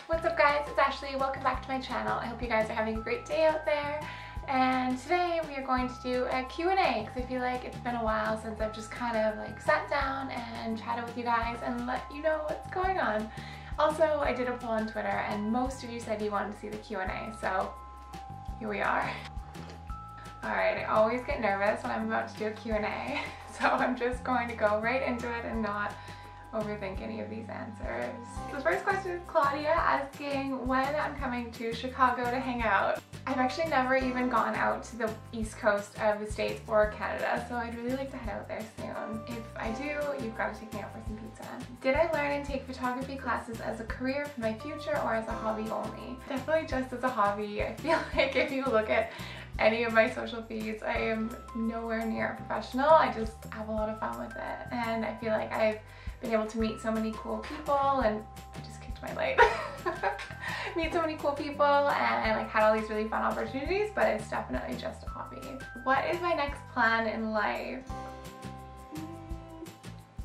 What's up guys, it's Ashley. Welcome back to my channel. I hope you guys are having a great day out there. And today we are going to do a Q&A because I feel like it's been a while since I've just kind of like sat down and chatted with you guys and let you know what's going on. Also, I did a poll on Twitter and most of you said you wanted to see the Q&A, so here we are. Alright, I always get nervous when I'm about to do a Q&A, so I'm just going to go right into it and not overthink any of these answers. So the first question is Claudia asking when I'm coming to Chicago to hang out. I've actually never even gone out to the east coast of the States or Canada, so I'd really like to head out there soon. If I do, you've got to take me out for some pizza. Did I learn and take photography classes as a career for my future or as a hobby only? Definitely just as a hobby. I feel like if you look at any of my social feeds, I am nowhere near a professional. I just have a lot of fun with it, and I feel like I've been able to meet so many cool people, and I just kicked my light. Meet so many cool people and like had all these really fun opportunities, but it's definitely just a hobby. What is my next plan in life?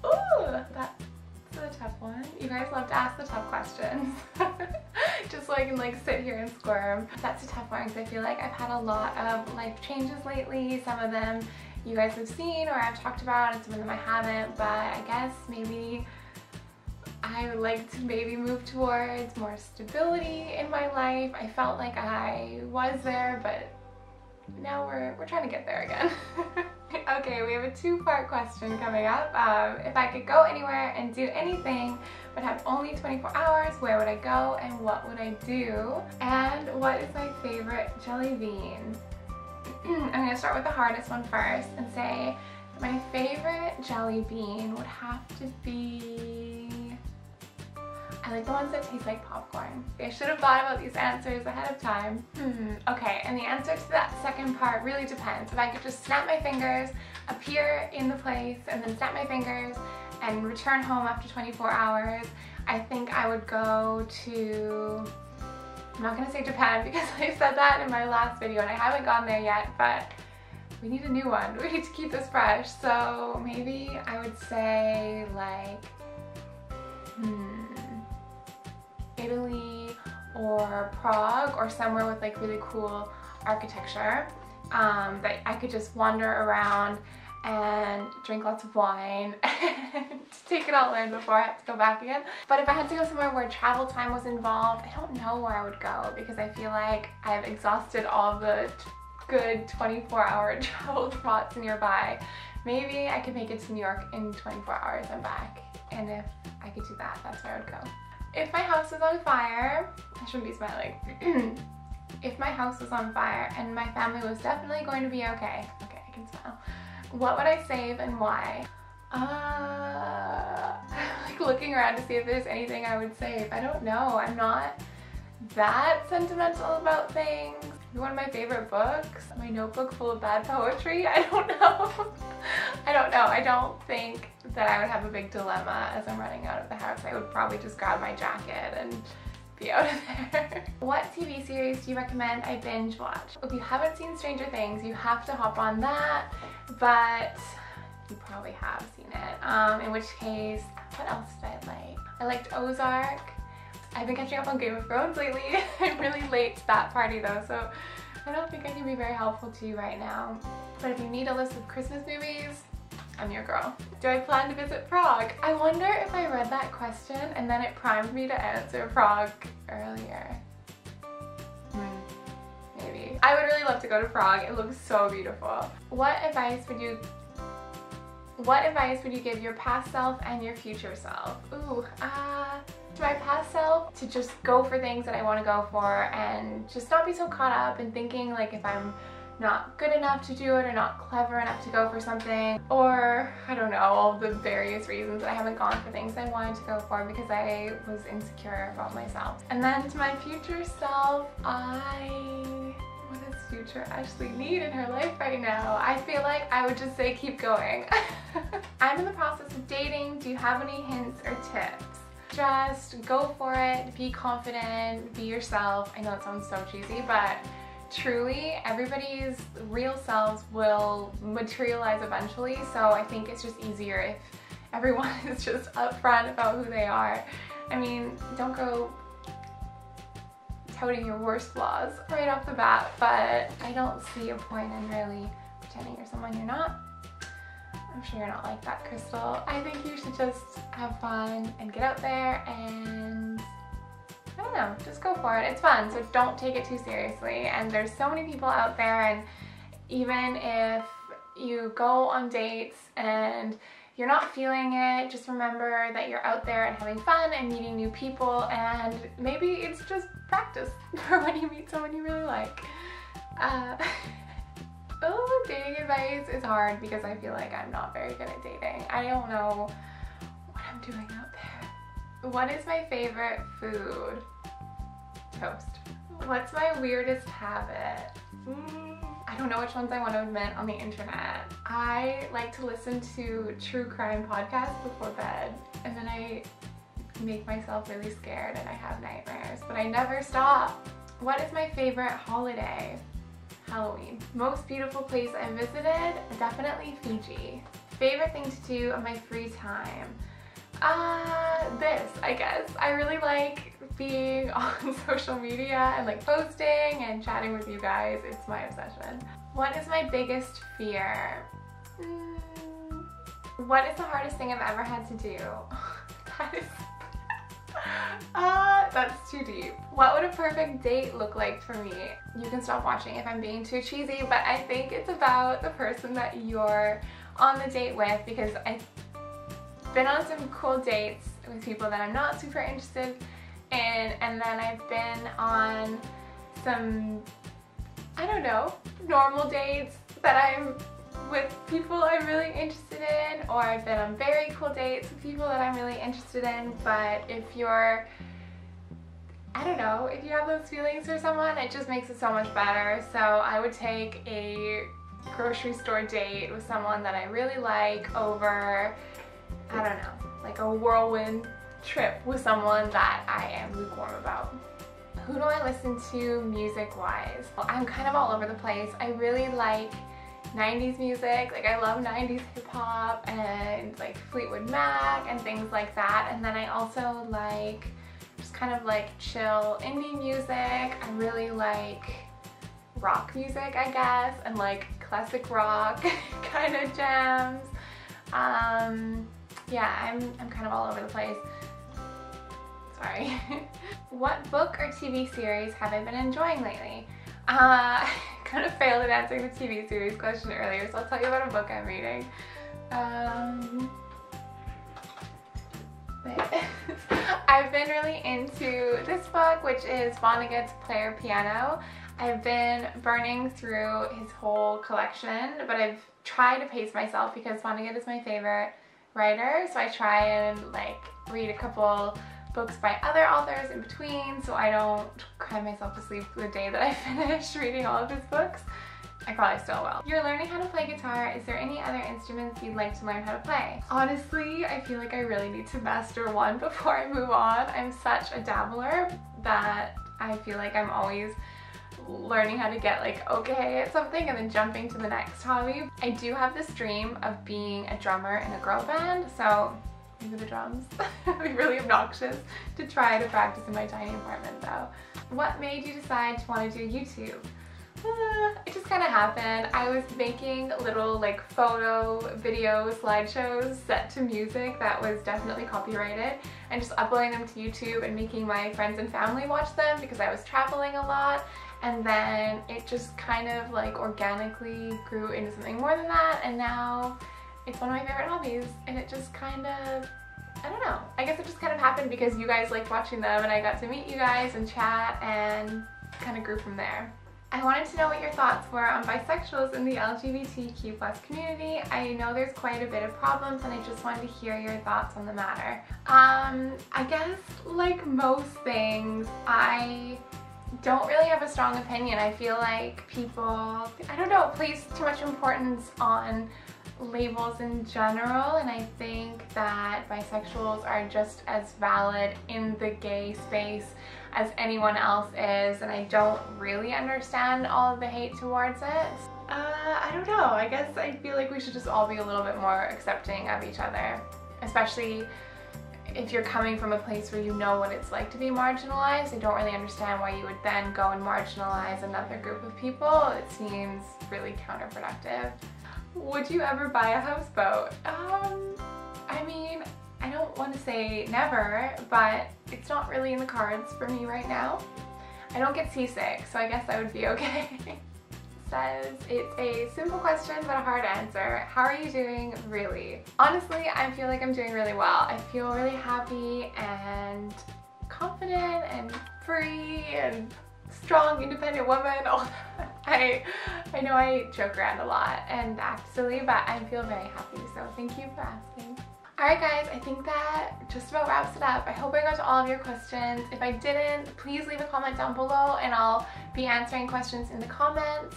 Ooh, that's a tough one. You guys love to ask the tough questions. Just so I can like sit here and squirm. That's a tough one because I feel like I've had a lot of life changes lately. Some of them you guys have seen or I've talked about, and some of them I haven't, but I guess maybe I would like to maybe move towards more stability in my life. I felt like I was there, but now we're trying to get there again. Okay, we have a two-part question coming up. If I could go anywhere and do anything but have only 24 hours, where would I go and what would I do? And what is my favorite jelly bean? I'm going to start with the hardest one first and say my favorite jelly bean would have to be... I like the ones that taste like popcorn. I should have thought about these answers ahead of time. Okay, and the answer to that second part really depends. If I could just snap my fingers, appear in the place, and then snap my fingers and return home after 24 hours, I think I would go to... I'm not gonna say Japan because I said that in my last video and I haven't gone there yet, but we need a new one. We need to keep this fresh. So maybe I would say like, Italy or Prague or somewhere with like really cool architecture that I could just wander around and drink lots of wine and take it all in before I have to go back again. But if I had to go somewhere where travel time was involved, I don't know where I would go because I feel like I've exhausted all the good 24-hour travel spots nearby. Maybe I could make it to New York in 24 hours and back. And if I could do that, that's where I would go. If my house was on fire, I shouldn't be smiling. If my house was on fire and my family was definitely going to be okay. Okay, I can smile. What would I save and why? I'm like looking around to see if there's anything I would save. I don't know. I'm not that sentimental about things. One of my favorite books, my notebook full of bad poetry. I don't know. I don't know. I don't think that I would have a big dilemma as I'm running out of the house. I would probably just grab my jacket and be out of there. What TV series do you recommend I binge watch? If you haven't seen Stranger Things, you have to hop on that, but you probably have seen it. In which case, what else did I like? I liked Ozark. I've been catching up on Game of Thrones lately. I'm really late to that party though, so I don't think I can be very helpful to you right now. But if you need a list of Christmas movies, I'm your girl. Do I plan to visit Prague? I wonder if I read that question and then it primed me to answer Prague earlier. Maybe. I would really love to go to Prague. It looks so beautiful. What advice would you give your past self and your future self? Ooh, to my past self, to just go for things that I want to go for and just not be so caught up in thinking like if I'm not good enough to do it or not clever enough to go for something, or I don't know, all the various reasons that I haven't gone for things I wanted to go for because I was insecure about myself. And then to my future self, what does future Ashley need in her life right now? I feel like I would just say keep going. I'm in the process of dating. Do you have any hints or tips? Just go for it, be confident, be yourself. I know it sounds so cheesy, but truly everybody's real selves will materialize eventually, so I think it's just easier if everyone is just upfront about who they are. I mean, don't go touting your worst flaws right off the bat, but I don't see a point in really pretending you're someone you're not. I'm sure you're not like that, Crystal. I think you should just have fun and get out there and, I don't know, just go for it. It's fun, so don't take it too seriously. And there's so many people out there, and even if you go on dates and you're not feeling it, just remember that you're out there and having fun and meeting new people, and maybe it's just practice for when you meet someone you really like. Oh, dating advice is hard because I feel like I'm not very good at dating. I don't know what I'm doing out there. What is my favorite food? Toast. What's my weirdest habit? I don't know which ones I want to admit on the internet. I like to listen to true crime podcasts before bed, and then I make myself really scared and I have nightmares, but I never stop. What is my favorite holiday? Halloween. Most beautiful place I visited? Definitely Fiji. Favorite thing to do on my free time? This, I guess. I really like being on social media and like posting and chatting with you guys. It's my obsession. What is my biggest fear? What is the hardest thing I've ever had to do? That is... that's too deep. What would a perfect date look like for me? You can stop watching if I'm being too cheesy, but I think it's about the person that you're on the date with, because I've been on some cool dates with people that I'm not super interested in, and then I've been on some, I don't know, normal dates that I'm with people I'm really interested in, or I've been on very cool dates with people that I'm really interested in. But if you're, I don't know, if you have those feelings for someone, it just makes it so much better. So I would take a grocery store date with someone that I really like over, I don't know, like a whirlwind trip with someone that I am lukewarm about. Who do I listen to music-wise? Well, I'm kind of all over the place. I really like 90s music, like I love 90s hip-hop and like Fleetwood Mac and things like that. And then I also like just kind of like chill indie music. I really like rock music, I guess, and like classic rock kind of jams. Yeah, I'm kind of all over the place. Sorry. What book or TV series have I been enjoying lately? Kind of failed at answering the TV series question earlier, so I'll tell you about a book I'm reading. I've been really into this book, which is Vonnegut's Player Piano. I've been burning through his whole collection, but I've tried to pace myself because Vonnegut is my favorite writer, so I try and like read a couple books by other authors in between so I don't cry myself to sleep the day that I finish reading all of his books. I probably still will. You're learning how to play guitar. Is there any other instruments you'd like to learn how to play? Honestly, I feel like I really need to master one before I move on. I'm such a dabbler that I feel like I'm always learning how to get like okay at something and then jumping to the next hobby. I do have this dream of being a drummer in a girl band, so maybe the drums. It'd be really obnoxious to try to practice in my tiny apartment though. What made you decide to want to do YouTube? It just kind of happened. I was making little like photo, video slideshows set to music that was definitely copyrighted and just uploading them to YouTube and making my friends and family watch them because I was traveling a lot. And then it just kind of like organically grew into something more than that, and now it's one of my favorite hobbies, and it just kind of, I don't know, I guess it just kind of happened because you guys liked watching them and I got to meet you guys and chat and kind of grew from there. I wanted to know what your thoughts were on bisexuals in the LGBTQ+ community. I know there's quite a bit of problems and I just wanted to hear your thoughts on the matter. I guess like most things, I don't really have a strong opinion. I feel like people, I don't know, place too much importance on labels in general, and I think that bisexuals are just as valid in the gay space as anyone else is, and I don't really understand all of the hate towards it. I don't know, I guess I feel like we should just all be a little bit more accepting of each other, especially if you're coming from a place where you know what it's like to be marginalized, I don't really understand why you would then go and marginalize another group of people. It seems really counterproductive. Would you ever buy a houseboat? I mean, I don't want to say never, but it's not really in the cards for me right now. I don't get seasick, so I guess I would be okay. Says, it's a simple question but a hard answer. How are you doing, really? Honestly, I feel like I'm doing really well. I feel really happy and confident and free and strong, independent woman. I know I joke around a lot and act silly, but I feel very happy, so thank you for asking. Alright guys, I think that just about wraps it up. I hope I got to all of your questions. If I didn't, please leave a comment down below and I'll be answering questions in the comments.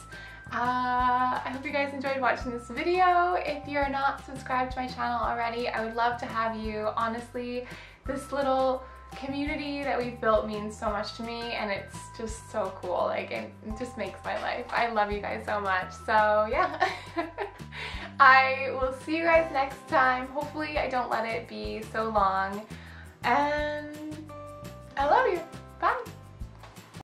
I hope you guys enjoyed watching this video. If you're not subscribed to my channel already, I would love to have you. Honestly, this little community that we've built means so much to me and it's just so cool. Like, it just makes my life. I love you guys so much. So yeah. I will see you guys next time. Hopefully I don't let it be so long. And I love you.